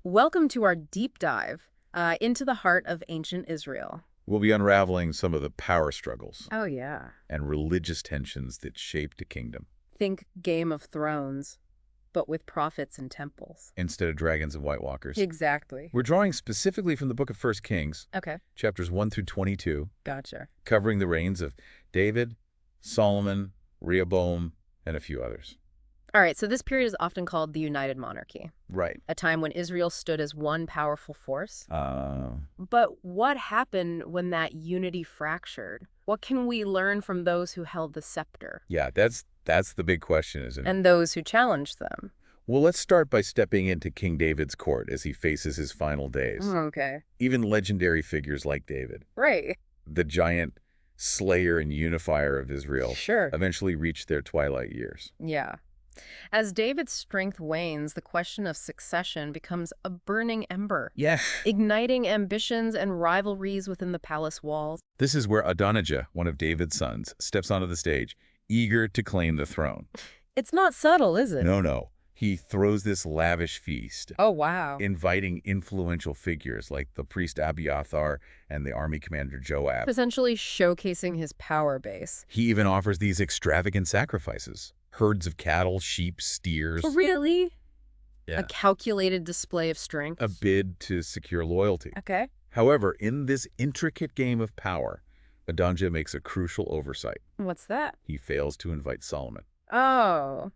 Welcome to our deep dive into the heart of ancient Israel. We'll be unraveling some of the power struggles Oh, yeah. and religious tensions that shaped a kingdom. Think Game of Thrones, but with prophets and temples. Instead of dragons and White Walkers. Exactly. We're drawing specifically from the book of 1 Kings, Okay, chapters 1 through 22, gotcha. covering the reigns of David, Solomon, Rehoboam, and a few others. All right, so this period is often called the United Monarchy, Right. a time when Israel stood as one powerful force. But what happened when that unity fractured? What can we learn from those who held the scepter Yeah, that's the big question, isn't it? and those who challenged them? Well, let's start by stepping into King David's court as he faces his final days. Okay. Even legendary figures like David, Right. the giant slayer and unifier of Israel, Sure. eventually reached their twilight years. Yeah. As David's strength wanes, the question of succession becomes a burning ember, Yeah. igniting ambitions and rivalries within the palace walls. This is where Adonijah, one of David's sons, steps onto the stage, eager to claim the throne. It's not subtle, is it? No. He throws this lavish feast, Oh, wow. inviting influential figures like the priest Abiathar and the army commander Joab. Essentially showcasing his power base. He even offers these extravagant sacrifices. Herds of cattle, sheep, steers. Really? Yeah. A calculated display of strength? A bid to secure loyalty. Okay. However, in this intricate game of power, Adonijah makes a crucial oversight. What's that? He fails to invite Solomon. Oh.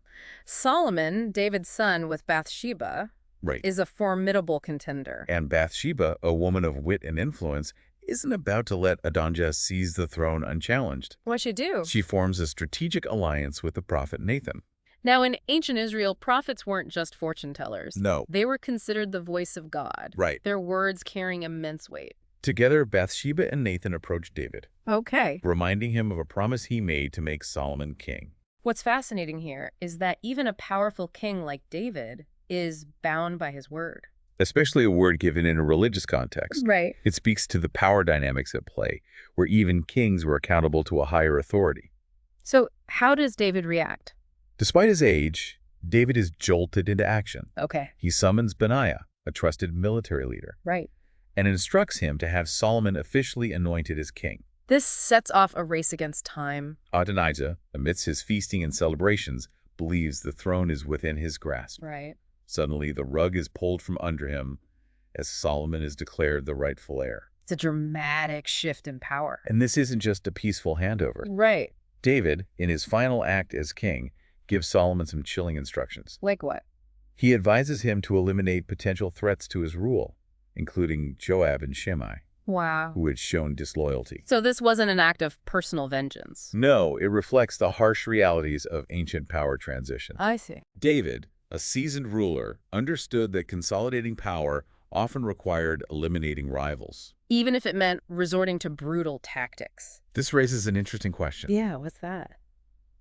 Solomon, David's son with Bathsheba, Right. is a formidable contender. And Bathsheba, a woman of wit and influence, isn't about to let Adonijah seize the throne unchallenged. What'd she do? She forms a strategic alliance with the prophet Nathan. Now, in ancient Israel, prophets weren't just fortune tellers. No. They were considered the voice of God, Right. their words carrying immense weight. Together, Bathsheba and Nathan approach David, Okay. reminding him of a promise he made to make Solomon king. What's fascinating here is that even a powerful king like David is bound by his word. Especially a word given in a religious context. Right. It speaks to the power dynamics at play, where even kings were accountable to a higher authority. So how does David react? Despite his age, David is jolted into action. Okay. He summons Benaiah, a trusted military leader, Right. and instructs him to have Solomon officially anointed as king. This sets off a race against time. Adonijah, amidst his feasting and celebrations, believes the throne is within his grasp. Right. Suddenly, the rug is pulled from under him as Solomon is declared the rightful heir. It's a dramatic shift in power. And this isn't just a peaceful handover. Right. David, in his final act as king, gives Solomon some chilling instructions. Like what? He advises him to eliminate potential threats to his rule, including Joab and Shimei, Wow. who had shown disloyalty. So this wasn't an act of personal vengeance. No, it reflects the harsh realities of ancient power transition. I see. David, a seasoned ruler, understood that consolidating power often required eliminating rivals. Even if it meant resorting to brutal tactics. This raises an interesting question. Yeah, what's that?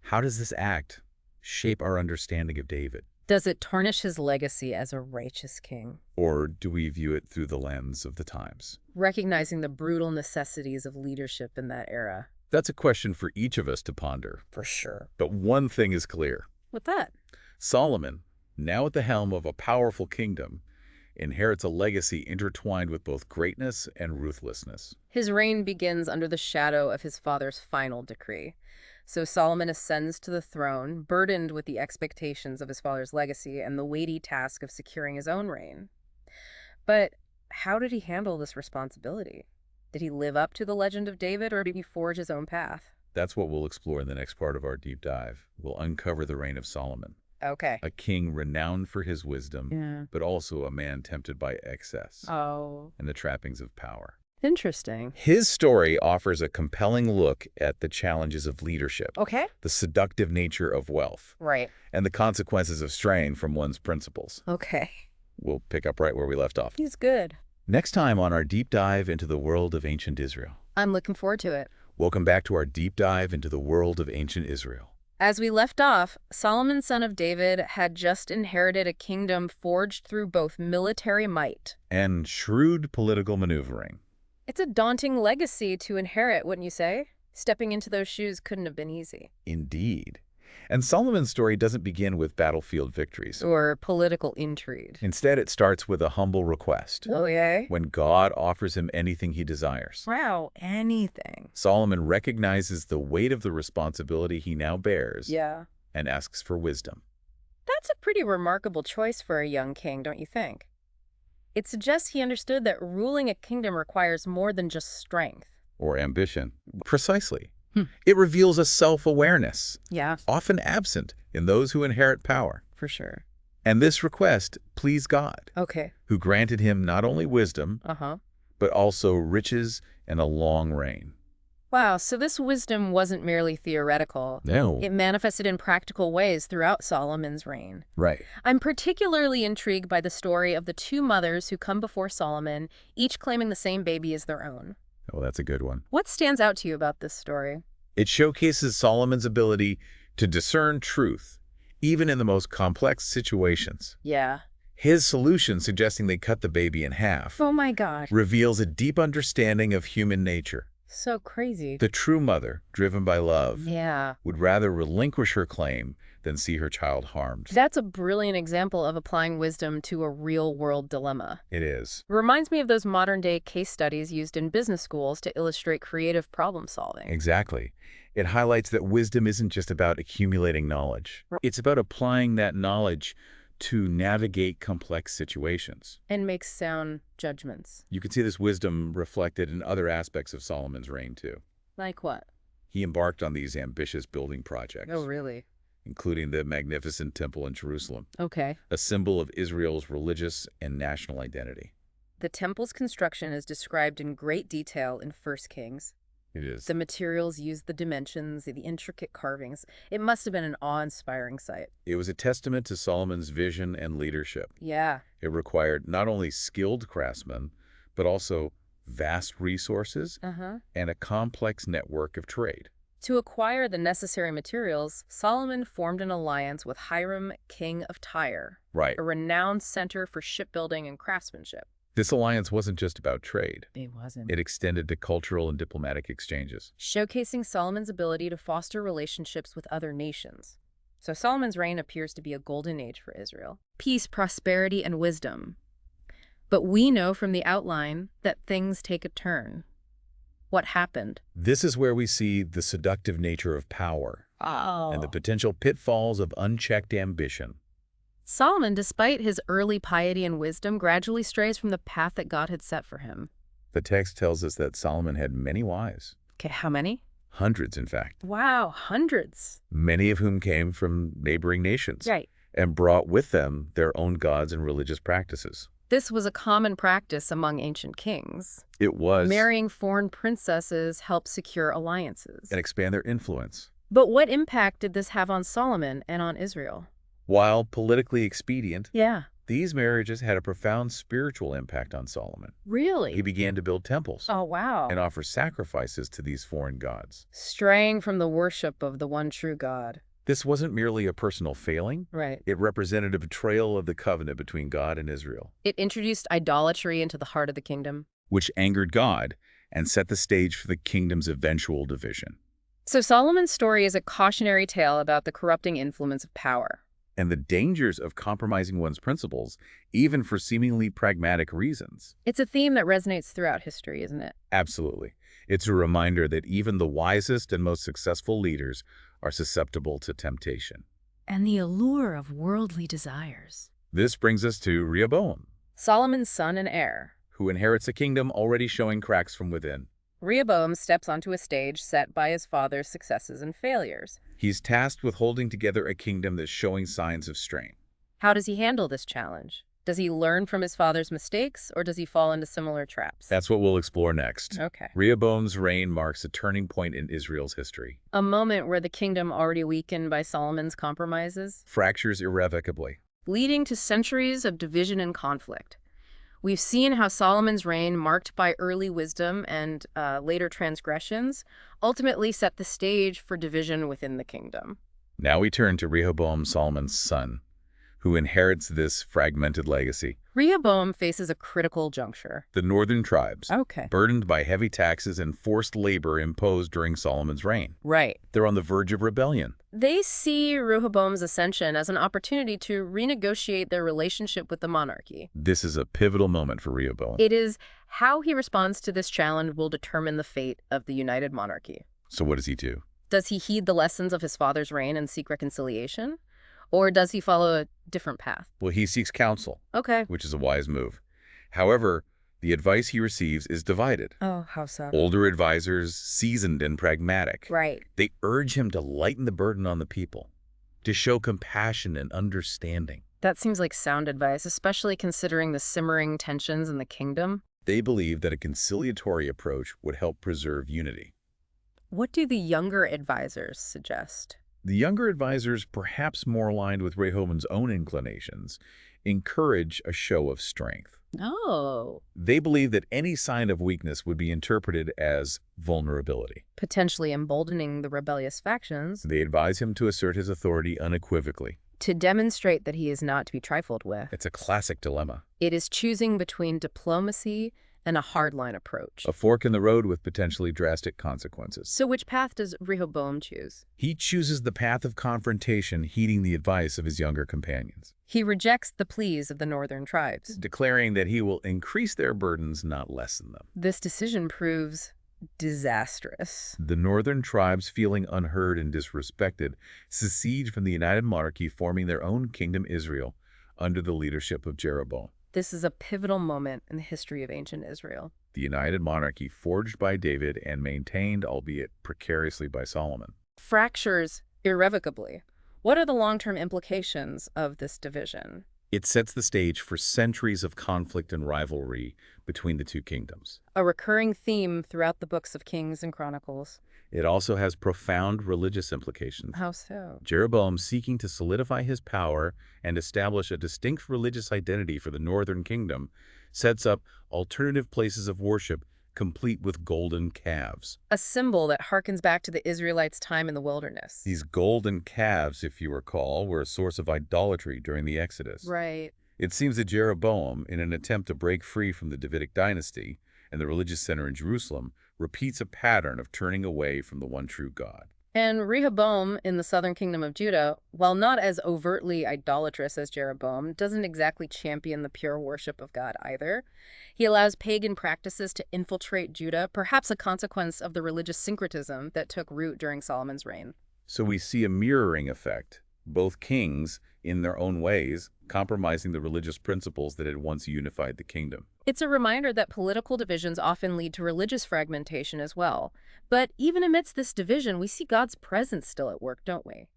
How does this act shape our understanding of David? Does it tarnish his legacy as a righteous king? Or do we view it through the lens of the times? Recognizing the brutal necessities of leadership in that era. That's a question for each of us to ponder. For sure. But one thing is clear. What's that? Solomon, now at the helm of a powerful kingdom, inherits a legacy intertwined with both greatness and ruthlessness. His reign begins under the shadow of his father's final decree. So Solomon ascends to the throne, burdened with the expectations of his father's legacy and the weighty task of securing his own reign. But how did he handle this responsibility? Did he live up to the legend of David, or did he forge his own path? That's what we'll explore in the next part of our deep dive. We'll uncover the reign of Solomon, Okay. a king renowned for his wisdom, Yeah. but also a man tempted by excess Oh. and the trappings of power. Interesting. His story offers a compelling look at the challenges of leadership, Okay. the seductive nature of wealth, Right. and the consequences of straying from one's principles. Okay. We'll pick up right where we left off. He's good. Next time on our deep dive into the world of ancient Israel. I'm looking forward to it. Welcome back to our deep dive into the world of ancient Israel. As we left off, Solomon, son of David, had just inherited a kingdom forged through both military might. And shrewd political maneuvering. It's a daunting legacy to inherit, wouldn't you say? Stepping into those shoes couldn't have been easy. Indeed. And Solomon's story doesn't begin with battlefield victories. Or political intrigue. Instead, it starts with a humble request, Oh, yay. when God offers him anything he desires. Wow, anything. Solomon recognizes the weight of the responsibility he now bears Yeah. and asks for wisdom. That's a pretty remarkable choice for a young king, don't you think? It suggests he understood that ruling a kingdom requires more than just strength. Or ambition. Precisely. Hmm. It reveals a self-awareness, Yeah, often absent in those who inherit power. for sure. And this request pleased God, Okay. who granted him not only wisdom, Uh-huh. but also riches and a long reign. Wow, so this wisdom wasn't merely theoretical. No. It manifested in practical ways throughout Solomon's reign. Right. I'm particularly intrigued by the story of the two mothers who come before Solomon, each claiming the same baby as their own. Oh, that's a good one. What stands out to you about this story? It showcases Solomon's ability to discern truth, even in the most complex situations. Yeah. His solution, suggesting they cut the baby in half, Oh my God. reveals a deep understanding of human nature. So crazy. The true mother, driven by love, Yeah. would rather relinquish her claim than see her child harmed. That's a brilliant example of applying wisdom to a real-world dilemma. It is. It reminds me of those modern-day case studies used in business schools to illustrate creative problem-solving. Exactly. It highlights that wisdom isn't just about accumulating knowledge. It's about applying that knowledge to navigate complex situations. And make sound judgments. You can see this wisdom reflected in other aspects of Solomon's reign, too. Like what? He embarked on these ambitious building projects, Oh, really? including the magnificent temple in Jerusalem, Okay. a symbol of Israel's religious and national identity. The temple's construction is described in great detail in 1 Kings. It is. The materials used, the dimensions, the intricate carvings. It must have been an awe-inspiring sight. It was a testament to Solomon's vision and leadership. Yeah. It required not only skilled craftsmen, but also vast resources Uh-huh. and a complex network of trade. To acquire the necessary materials, Solomon formed an alliance with Hiram, king of Tyre, Right. a renowned center for shipbuilding and craftsmanship. This alliance wasn't just about trade. It wasn't. It extended to cultural and diplomatic exchanges. Showcasing Solomon's ability to foster relationships with other nations. So Solomon's reign appears to be a golden age for Israel. Peace, prosperity, and wisdom. But we know from the outline that things take a turn. What happened? This is where we see the seductive nature of power and the Oh. potential pitfalls of unchecked ambition. Solomon, despite his early piety and wisdom, gradually strays from the path that God had set for him. The text tells us that Solomon had many wives, Okay, how many? hundreds in fact, Wow, hundreds. many of whom came from neighboring nations Right. and brought with them their own gods and religious practices. This was a common practice among ancient kings. It was Marrying foreign princesses helped secure alliances. and expand their influence. But what impact did this have on Solomon and on Israel? While politically expedient, Yeah. these marriages had a profound spiritual impact on Solomon. Really? He began to build temples Oh, wow. and offer sacrifices to these foreign gods. Straying from the worship of the one true God. This wasn't merely a personal failing. Right. It represented a betrayal of the covenant between God and Israel, It introduced idolatry into the heart of the kingdom. which angered God and set the stage for the kingdom's eventual division. So Solomon's story is a cautionary tale about the corrupting influence of power. And the dangers of compromising one's principles, even for seemingly pragmatic reasons. It's a theme that resonates throughout history, isn't it? Absolutely. It's a reminder that even the wisest and most successful leaders are susceptible to temptation. And the allure of worldly desires. This brings us to Rehoboam, Solomon's son and heir. who inherits a kingdom already showing cracks from within. Rehoboam steps onto a stage set by his father's successes and failures. He's tasked with holding together a kingdom that's showing signs of strain. How does he handle this challenge? Does he learn from his father's mistakes, or does he fall into similar traps? That's what we'll explore next. Okay. Rehoboam's reign marks a turning point in Israel's history. A moment where the kingdom, already weakened by Solomon's compromises, Fractures irrevocably. leading to centuries of division and conflict. We've seen how Solomon's reign, marked by early wisdom and later transgressions, ultimately set the stage for division within the kingdom. Now we turn to Rehoboam, Solomon's son, who inherits this fragmented legacy. Rehoboam faces a critical juncture. The northern tribes, Okay. burdened by heavy taxes and forced labor imposed during Solomon's reign. Right. They're on the verge of rebellion. They see Rehoboam's ascension as an opportunity to renegotiate their relationship with the monarchy. This is a pivotal moment for Rehoboam. It is how he responds to this challenge will determine the fate of the united monarchy. So what does he do? Does he heed the lessons of his father's reign and seek reconciliation? Or does he follow a different path? Well, he seeks counsel, Okay. which is a wise move. However, the advice he receives is divided. Oh, how so? Older advisors, seasoned and pragmatic, Right. they urge him to lighten the burden on the people, to show compassion and understanding. That seems like sound advice, especially considering the simmering tensions in the kingdom. They believe that a conciliatory approach would help preserve unity. What do the younger advisors suggest? The younger advisors, perhaps more aligned with Rehoboam's own inclinations, encourage a show of strength. Oh. They believe that any sign of weakness would be interpreted as vulnerability. Potentially emboldening the rebellious factions They advise him to assert his authority unequivocally. to demonstrate that he is not to be trifled with. It's a classic dilemma. It is choosing between diplomacy and a hardline approach. A fork in the road with potentially drastic consequences. So which path does Rehoboam choose? He chooses the path of confrontation, heeding the advice of his younger companions, He rejects the pleas of the northern tribes. declaring that he will increase their burdens, not lessen them. This decision proves disastrous. The northern tribes, feeling unheard and disrespected, secede from the united monarchy, forming their own kingdom Israel under the leadership of Jeroboam. This is a pivotal moment in the history of ancient Israel. The united monarchy forged by David and maintained, albeit precariously, by Solomon. Fractures irrevocably. What are the long-term implications of this division? It sets the stage for centuries of conflict and rivalry between the two kingdoms. A recurring theme throughout the books of Kings and Chronicles. It also has profound religious implications. How so? Jeroboam, seeking to solidify his power and establish a distinct religious identity for the northern kingdom, sets up alternative places of worship complete with golden calves. A symbol that harkens back to the Israelites' time in the wilderness. These golden calves, if you recall, were a source of idolatry during the Exodus. Right. It seems that Jeroboam, in an attempt to break free from the Davidic dynasty and the religious center in Jerusalem, repeats a pattern of turning away from the one true God. And Rehoboam in the southern kingdom of Judah, while not as overtly idolatrous as Jeroboam, doesn't exactly champion the pure worship of God either. He allows pagan practices to infiltrate Judah, perhaps a consequence of the religious syncretism that took root during Solomon's reign. So we see a mirroring effect. Both kings, in their own ways, compromising the religious principles that had once unified the kingdom. It's a reminder that political divisions often lead to religious fragmentation as well. But even amidst this division, we see God's presence still at work, don't we?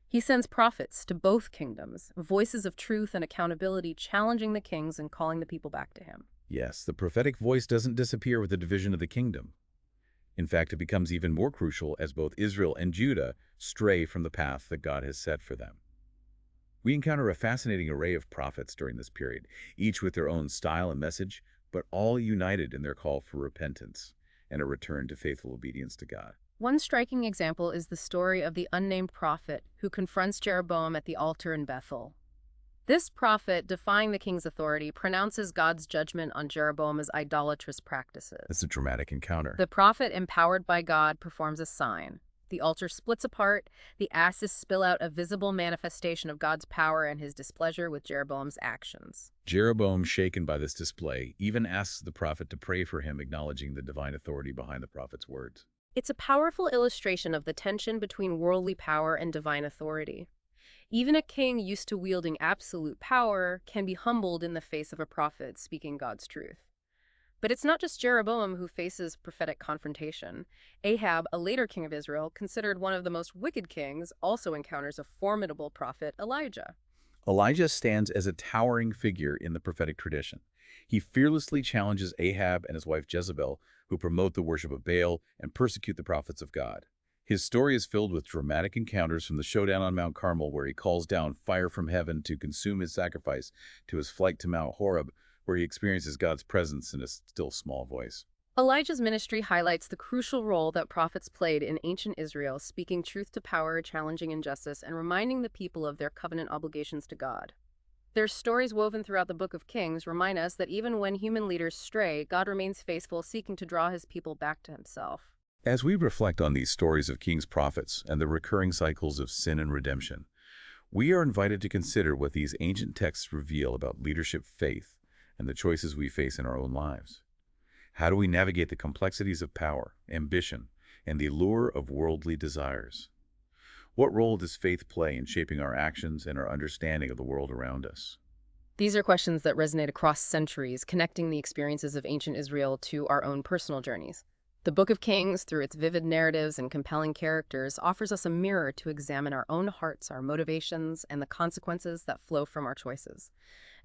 He sends prophets to both kingdoms, voices of truth and accountability, challenging the kings and calling the people back to him. Yes, the prophetic voice doesn't disappear with the division of the kingdom. In fact, it becomes even more crucial as both Israel and Judah stray from the path that God has set for them. We encounter a fascinating array of prophets during this period, each with their own style and message, but all united in their call for repentance and a return to faithful obedience to God. One striking example is the story of the unnamed prophet who confronts Jeroboam at the altar in Bethel. This prophet, defying the king's authority, pronounces God's judgment on Jeroboam's idolatrous practices. It's a dramatic encounter. The prophet, empowered by God, performs a sign. The altar splits apart, the ashes spill out a visible manifestation of God's power and his displeasure with Jeroboam's actions. Jeroboam, shaken by this display, even asks the prophet to pray for him, acknowledging the divine authority behind the prophet's words. It's a powerful illustration of the tension between worldly power and divine authority. Even a king used to wielding absolute power can be humbled in the face of a prophet speaking God's truth. But it's not just Jeroboam who faces prophetic confrontation. Ahab, a later king of Israel, considered one of the most wicked kings, also encounters a formidable prophet, Elijah. Elijah stands as a towering figure in the prophetic tradition. He fearlessly challenges Ahab and his wife Jezebel, who promote the worship of Baal and persecute the prophets of God. His story is filled with dramatic encounters, from the showdown on Mount Carmel, where he calls down fire from heaven to consume his sacrifice, to his flight to Mount Horeb, where he experiences God's presence in a still small voice. Elijah's ministry highlights the crucial role that prophets played in ancient Israel, speaking truth to power, challenging injustice, and reminding the people of their covenant obligations to God. Their stories woven throughout the Book of Kings remind us that even when human leaders stray, God remains faithful, seeking to draw his people back to himself. As we reflect on these stories of kings' prophets and the recurring cycles of sin and redemption, we are invited to consider what these ancient texts reveal about leadership, faith, and the choices we face in our own lives. How do we navigate the complexities of power, ambition, and the allure of worldly desires? What role does faith play in shaping our actions and our understanding of the world around us? These are questions that resonate across centuries, connecting the experiences of ancient Israel to our own personal journeys. The Book of Kings, through its vivid narratives and compelling characters, offers us a mirror to examine our own hearts, our motivations, and the consequences that flow from our choices.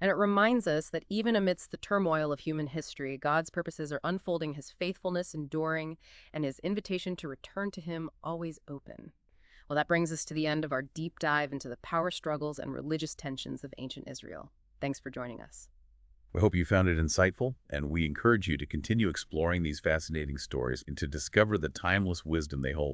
And it reminds us that even amidst the turmoil of human history, God's purposes are unfolding, his faithfulness enduring, and his invitation to return to him always open. Well, that brings us to the end of our deep dive into the power struggles and religious tensions of ancient Israel. Thanks for joining us. We hope you found it insightful, and we encourage you to continue exploring these fascinating stories and to discover the timeless wisdom they hold.